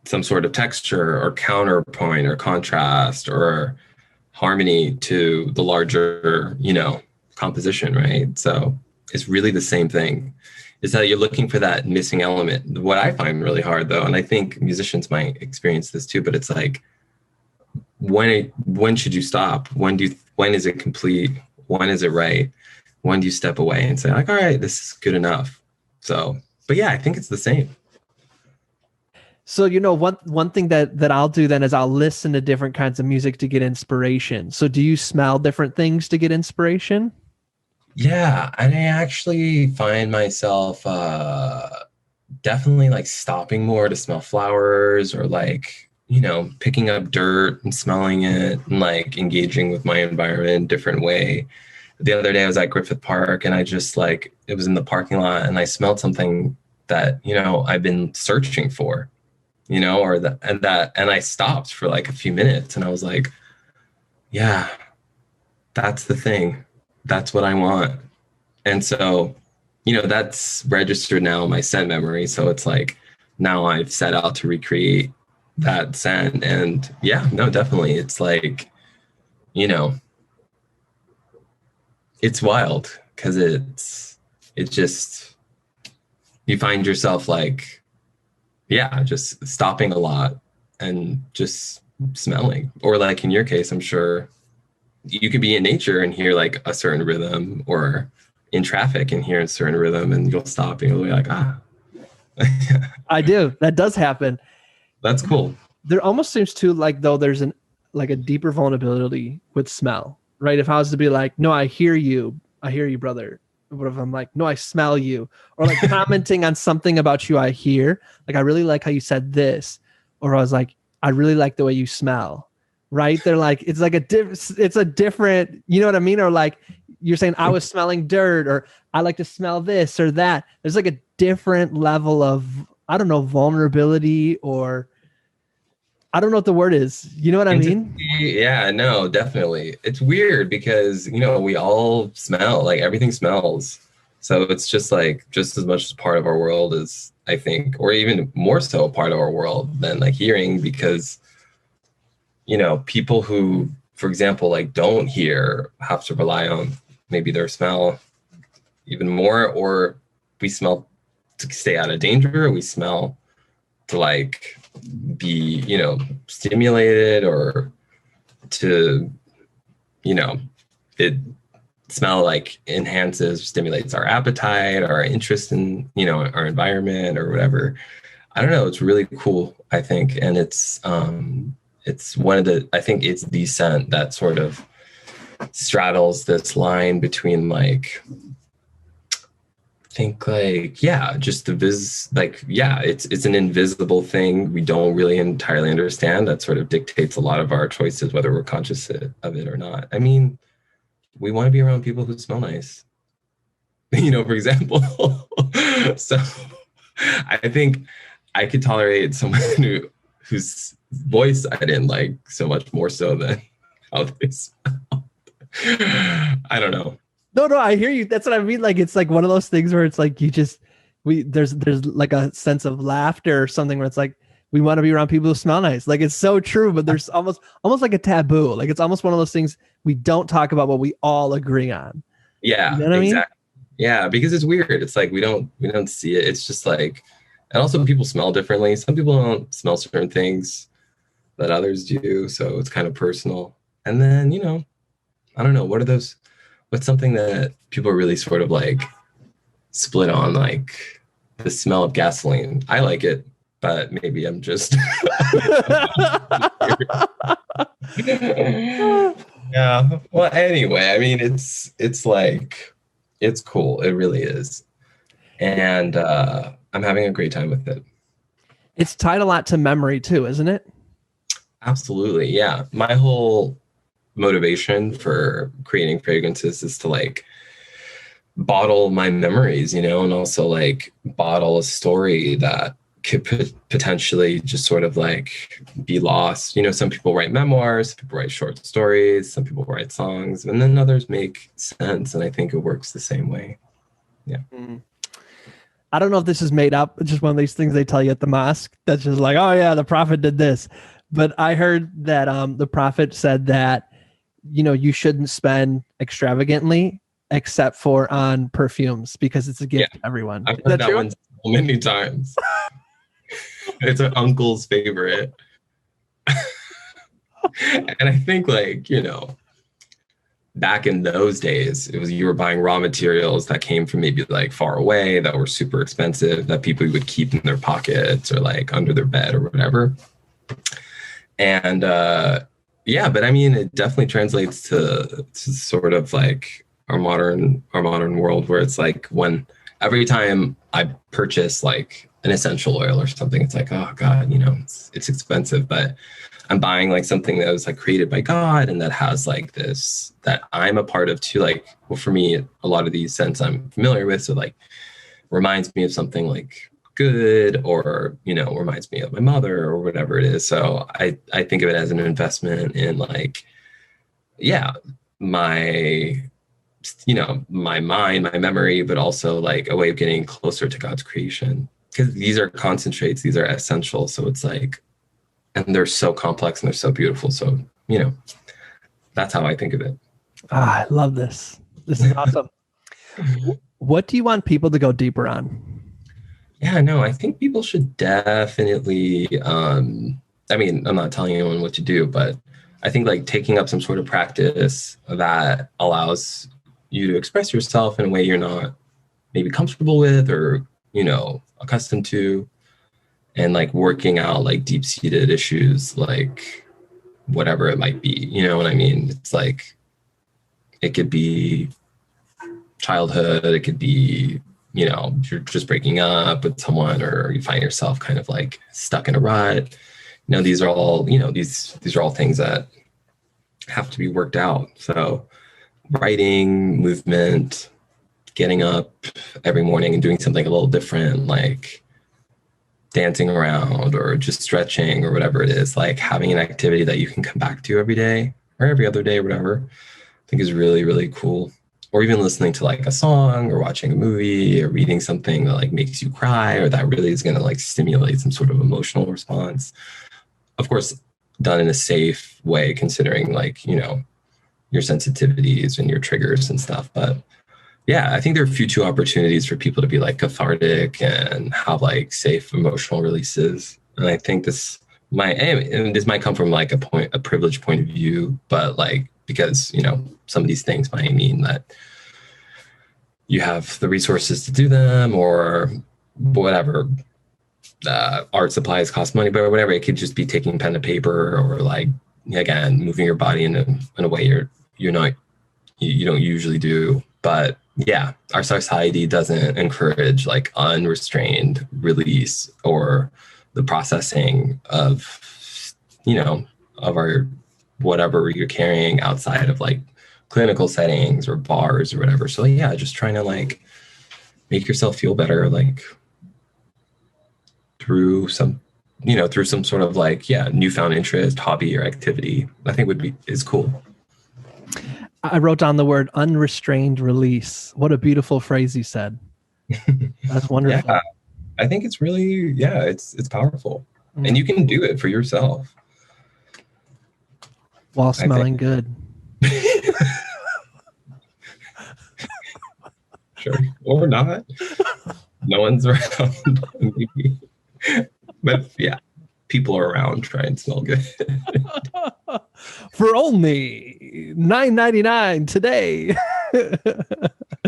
some sort of texture or counterpoint or contrast or harmony to the larger, composition, right? So it's really the same thing. Is that you're looking for that missing element. What I find really hard though, and I think musicians might experience this too, but it's like, when should you stop? When is it complete? When is it right? When do you step away and say like, all right, this is good enough? So, but yeah, I think it's the same. So, one thing that I'll do then is I'll listen to different kinds of music to get inspiration. So do you smell different things to get inspiration? Yeah, and I actually find myself definitely like stopping more to smell flowers or like, picking up dirt and smelling it and like engaging with my environment in a different way. The other day I was at Griffith Park and I just like, it was in the parking lot and I smelled something that, I've been searching for, and I stopped for like a few minutes and I was like, yeah, that's the thing. That's what I want. And so, that's registered now in my scent memory. So it's like, now I've set out to recreate that scent. And yeah, no, definitely. It's like, it's wild because it's just, you find yourself like, just stopping a lot and just smelling. Or like in your case, I'm sure you could be in nature and hear like a certain rhythm, or in traffic and hear a certain rhythm, and you'll stop and you'll be like, I do. That does happen. That's cool. There almost seems to like, though, there's a deeper vulnerability with smell, right? If I was to be like, no, I hear you, brother. What if I'm like, no, I smell you, or like commenting on something about you I hear, like, I really like how you said this, or I was like, I really like the way you smell, right? They're like, it's like it's a different, you know what I mean? Or like, you're saying I was smelling dirt, or I like to smell this or that. There's like a different level of, I don't know, vulnerability, or I don't know what the word is. You know what I mean? Yeah, no, definitely. It's weird because, we all smell, like everything smells. So it's just like just as much as part of our world as, I think, or even more so a part of our world than like hearing, because, people who, for example, like don't hear have to rely on maybe their smell even more, or we smell to stay out of danger, or we smell to like be, stimulated, or to, it smell like enhances, stimulates our appetite, our interest in, our environment or whatever. I don't know. It's really cool, I think. And it's one of the, I think it's the scent that sort of straddles this line between like, think like, yeah, just it's an invisible thing we don't really entirely understand that sort of dictates a lot of our choices, whether we're conscious of it or not. I mean, we want to be around people who smell nice, for example. So I think I could tolerate someone whose voice I didn't like so much more so than how they smell. I don't know. No, I hear you. That's what I mean. Like, it's like one of those things where it's like, there's like a sense of laughter or something where it's like, we want to be around people who smell nice. Like, it's so true, but there's almost like a taboo. Like, it's almost one of those things we don't talk about, but we all agree on. Yeah, you know what exactly. I mean? Yeah, because it's weird. It's like, we don't see it. It's just like, and also people smell differently. Some people don't smell certain things that others do. So it's kind of personal. And then, I don't know, what's something that people are really sort of like split on, like the smell of gasoline. I like it, but maybe I'm just yeah. Well, anyway, I mean, it's like, it's cool. It really is. And I'm having a great time with it. It's tied a lot to memory too, isn't it? Absolutely. Yeah. My whole motivation for creating fragrances is to like bottle my memories, and also like bottle a story that could potentially just sort of like be lost. Some people write memoirs, some people write short stories, some people write songs, and then others make sense. And I think it works the same way. Yeah. I don't know if this is made up. It's just one of these things they tell you at the mosque that's just like, oh yeah, the prophet did this. But I heard that the prophet said that, you shouldn't spend extravagantly except for on perfumes because it's a gift to everyone. I've heard that one so many times. It's an uncle's favorite. And I think like, back in those days, it was, you were buying raw materials that came from maybe like far away, that were super expensive, that people would keep in their pockets or like under their bed or whatever. And but I mean, it definitely translates to sort of like our modern world, where it's like, when every time I purchase like an essential oil or something, it's like, oh God, it's expensive, but I'm buying like something that was like created by God and that has like this, that I'm a part of too. Like, well, for me, a lot of these scents I'm familiar with. So like reminds me of something like good, or, reminds me of my mother or whatever it is. So I think of it as an investment in like, my, my mind, my memory, but also like a way of getting closer to God's creation. Because these are concentrates, these are essential. So it's like, and they're so complex and they're so beautiful. So, that's how I think of it. I love this. This is awesome. What do you want people to go deeper on? Yeah, no, I think people should definitely, I mean, I'm not telling anyone what to do, but I think like taking up some sort of practice that allows you to express yourself in a way you're not maybe comfortable with or, accustomed to, and like working out like deep-seated issues, like whatever it might be, you know what I mean? It's like, it could be childhood, it could be, you're just breaking up with someone, or you find yourself kind of like stuck in a rut. These are all, these are all things that have to be worked out. So writing, movement, getting up every morning and doing something a little different, like dancing around or just stretching or whatever it is, like having an activity that you can come back to every day or every other day or whatever, I think is really, really cool. Or even listening to like a song or watching a movie or reading something that like makes you cry or that really is going to like stimulate some sort of emotional response. Of course, done in a safe way, considering like, you know, your sensitivities and your triggers and stuff. But yeah, I think there are future opportunities for people to be like cathartic and have like safe emotional releases. And I think this might come from like a privileged point of view, but like, because, you know, some of these things might mean that you have the resources to do them or whatever. Art supplies cost money, but whatever. It could just be taking pen to paper or like, again, moving your body in a way you don't usually do. But yeah, our society doesn't encourage like unrestrained release or the processing of, you know, of our whatever you're carrying outside of like clinical settings or bars or whatever. So yeah, just trying to like make yourself feel better, like through some sort of like, yeah, newfound interest, hobby or activity, I think is cool. I wrote down the word unrestrained release. What a beautiful phrase you said. That's wonderful. Yeah, I think it's really, it's powerful. And you can do it for yourself. While smelling good. Sure. Or not. No one's around. But yeah, people are around, try and smell good. For only $9.99 today.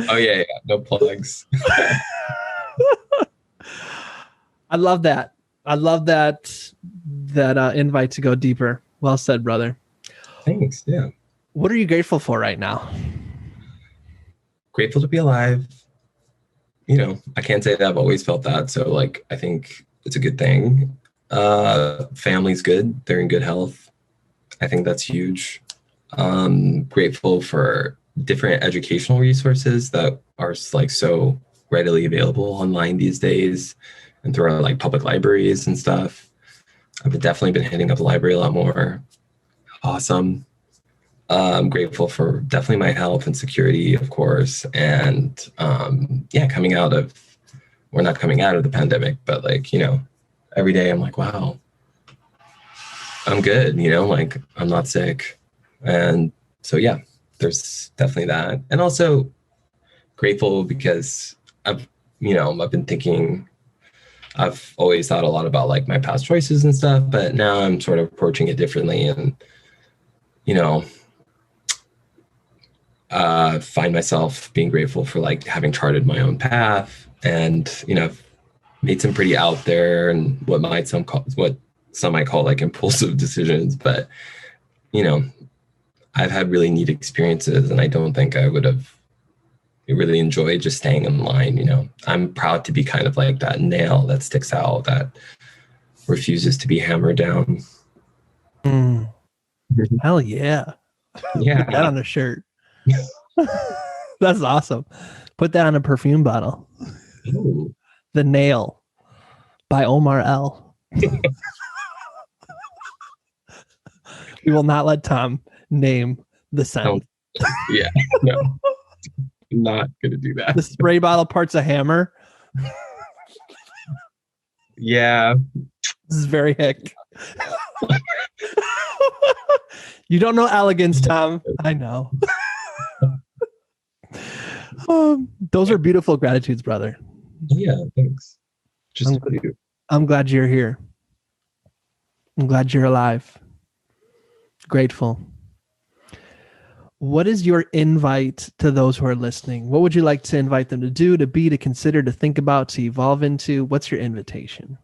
Oh yeah, no plugs. I love that. I love that invite to go deeper. Well said, brother. Thanks. Yeah. What are you grateful for right now? Grateful to be alive. You know, I can't say that I've always felt that. So like, I think it's a good thing. Family's good. They're in good health. I think that's huge. Grateful for different educational resources that are like so readily available online these days and through our like public libraries and stuff. I've definitely been hitting up the library a lot more. Awesome. I'm grateful for definitely my health and security, of course. And coming out of, we're not coming out of the pandemic, but like, you know, every day I'm like, wow, I'm good, you know, like I'm not sick. And so, yeah, there's definitely that. And also grateful because I've been thinking, I've always thought a lot about like my past choices and stuff, but now I'm sort of approaching it differently and, you know, find myself being grateful for like having charted my own path and, you know, made some pretty out there and what some might call like impulsive decisions, but, you know, I've had really neat experiences and I don't think I would have really enjoyed just staying in line. You know, I'm proud to be kind of like that nail that sticks out, that refuses to be hammered down. Hell yeah. Yeah. Put that on a shirt. That's awesome. Put that on a perfume bottle. Ooh. The Nail by Omar L. We will not let Tom name the scent. Yeah, no, I'm not gonna do that. The spray bottle part's a hammer. Yeah, this is very hick. You don't know elegance, Tom. I know. Those are beautiful gratitudes, brother. Yeah, thanks. I'm glad you're here. I'm glad you're alive. Grateful. What is your invite to those who are listening? What would you like to invite them to do, to be, to consider, to think about, to evolve into? What's your invitation?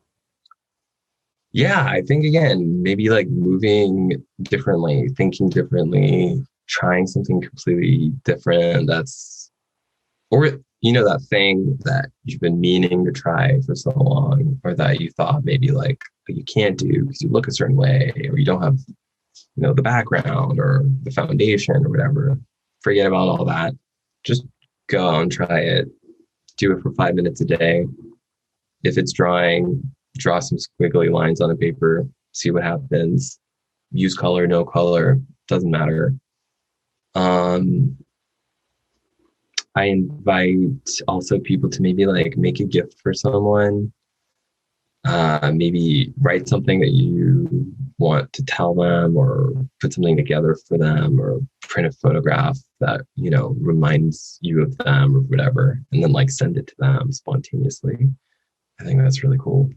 Yeah, I think, again, maybe like moving differently, thinking differently, trying something completely different. Or, you know, that thing that you've been meaning to try for so long, or that you thought maybe like you can't do because you look a certain way, or you don't have, you know, the background or the foundation or whatever. forget about all that. Just go out and try it. Do it for 5 minutes a day. If it's drawing, draw some squiggly lines on a paper, see what happens. Use color, no color, doesn't matter. I invite also people to maybe like make a gift for someone. Maybe write something that you want to tell them, or put something together for them, or print a photograph that, you know, reminds you of them or whatever, and then like send it to them spontaneously. I think that's really cool.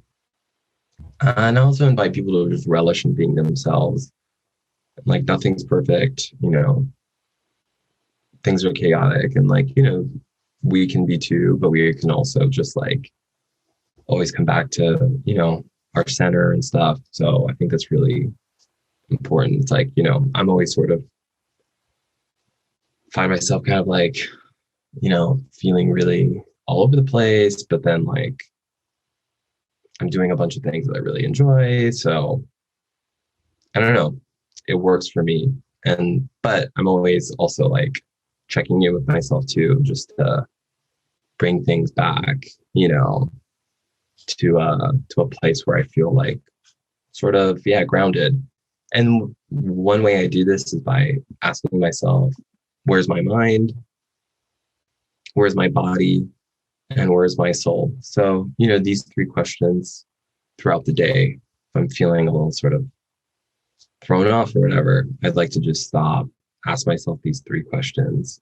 And I also invite people to just relish in being themselves. Like nothing's perfect, you know, things are chaotic, and like, you know, we can be too, but we can also just like always come back to, you know, our center and stuff. So I think that's really important. It's like, you know, I'm always sort of find myself kind of like, you know, feeling really all over the place, but then like I'm doing a bunch of things that I really enjoy. So I don't know, it works for me. But I'm always also like checking in with myself too, just to bring things back, you know, to a place where I feel like sort of, yeah, grounded. And one way I do this is by asking myself, where's my mind? Where's my body? And where's my soul? So, you know, these three questions throughout the day, if I'm feeling a little sort of thrown off or whatever, I'd like to just stop, ask myself these three questions,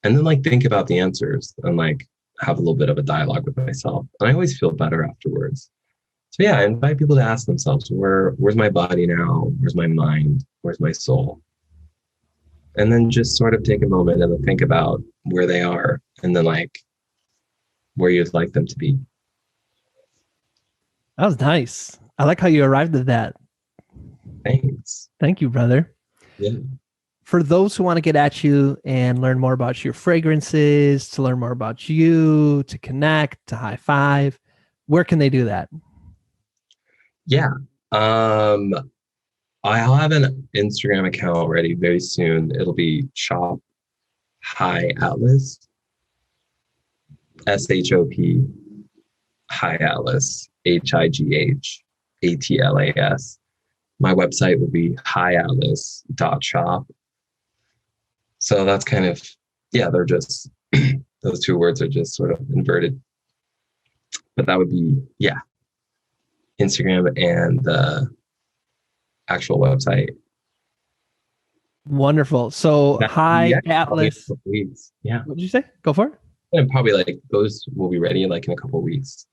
and then like think about the answers and like have a little bit of a dialogue with myself. And I always feel better afterwards. So yeah, I invite people to ask themselves, where's my body now? Where's my mind? Where's my soul? And then just sort of take a moment and then think about where they are, and then like where you'd like them to be. That was nice. I like how you arrived at that. Thanks. Thank you, brother. Yeah. For those who want to get at you and learn more about your fragrances, to learn more about you, to connect, to high five, where can they do that? Yeah. I'll have an Instagram account ready very soon. It'll be shop HighAtlas, SHOP, HighAtlas, HIGHATLAS. My website will be HighAtlas.Shop. So that's kind of, yeah, they're just, those two words are just sort of inverted. But that would be, yeah, Instagram and the actual website. Wonderful. So HighAtlas. Yeah. What did you say? Go for it. And probably like those will be ready like in a couple of weeks.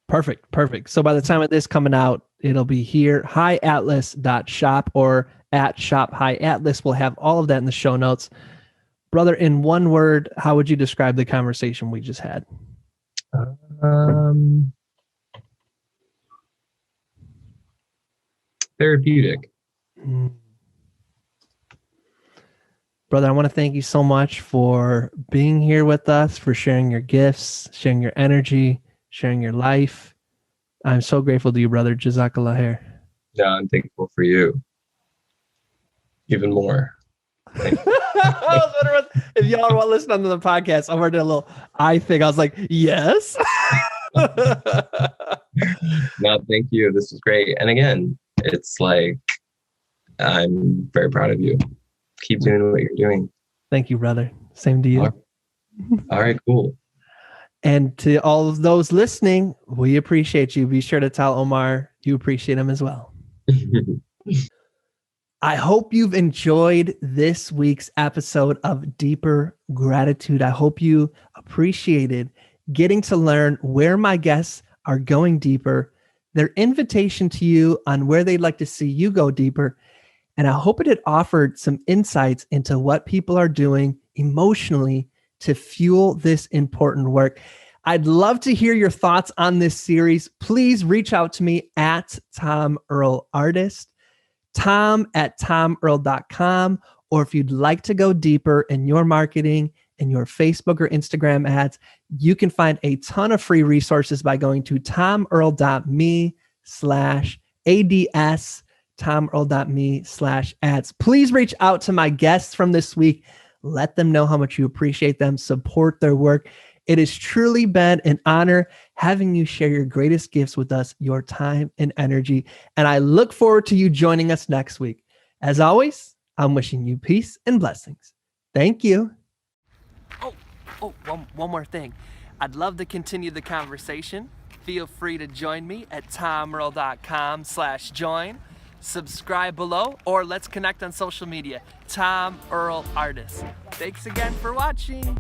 Perfect. So by the time of this coming out, it'll be here, HighAtlas.Shop or at Shop HighAtlas. We'll have all of that in the show notes. Brother, in one word, how would you describe the conversation we just had? Therapeutic. Brother, I want to thank you so much for being here with us, for sharing your gifts, sharing your energy, sharing your life. I'm so grateful to you, brother. Jazakallah khair. Yeah, I'm thankful for you. Even more. If y'all want to listen to the podcast, Omar did a little eye thing. I was like, yes. No, thank you. This is great. And again, it's like, I'm very proud of you. Keep doing what you're doing. Thank you, brother. Same to you. All right, cool. And to all of those listening, we appreciate you. Be sure to tell Omar you appreciate him as well. I hope you've enjoyed this week's episode of Deeper Gratitude. I hope you appreciated getting to learn where my guests are going deeper, their invitation to you on where they'd like to see you go deeper. And I hope it had offered some insights into what people are doing emotionally to fuel this important work. I'd love to hear your thoughts on this series. Please reach out to me at Tom Earl Artist, tom@tomearl.com, or if you'd like to go deeper in your marketing and your Facebook or Instagram ads, you can find a ton of free resources by going to tomearl.me/ads, tomearl.me/ads. Please reach out to my guests from this week. Let them know how much you appreciate them, support their work. It has truly been an honor having you share your greatest gifts with us, your time and energy. And I look forward to you joining us next week. As always, I'm wishing you peace and blessings. Thank you. One more thing. I'd love to continue the conversation. Feel free to join me at tomearl.com/join. Subscribe below, or let's connect on social media. Tom Earl Artist. Thanks again for watching.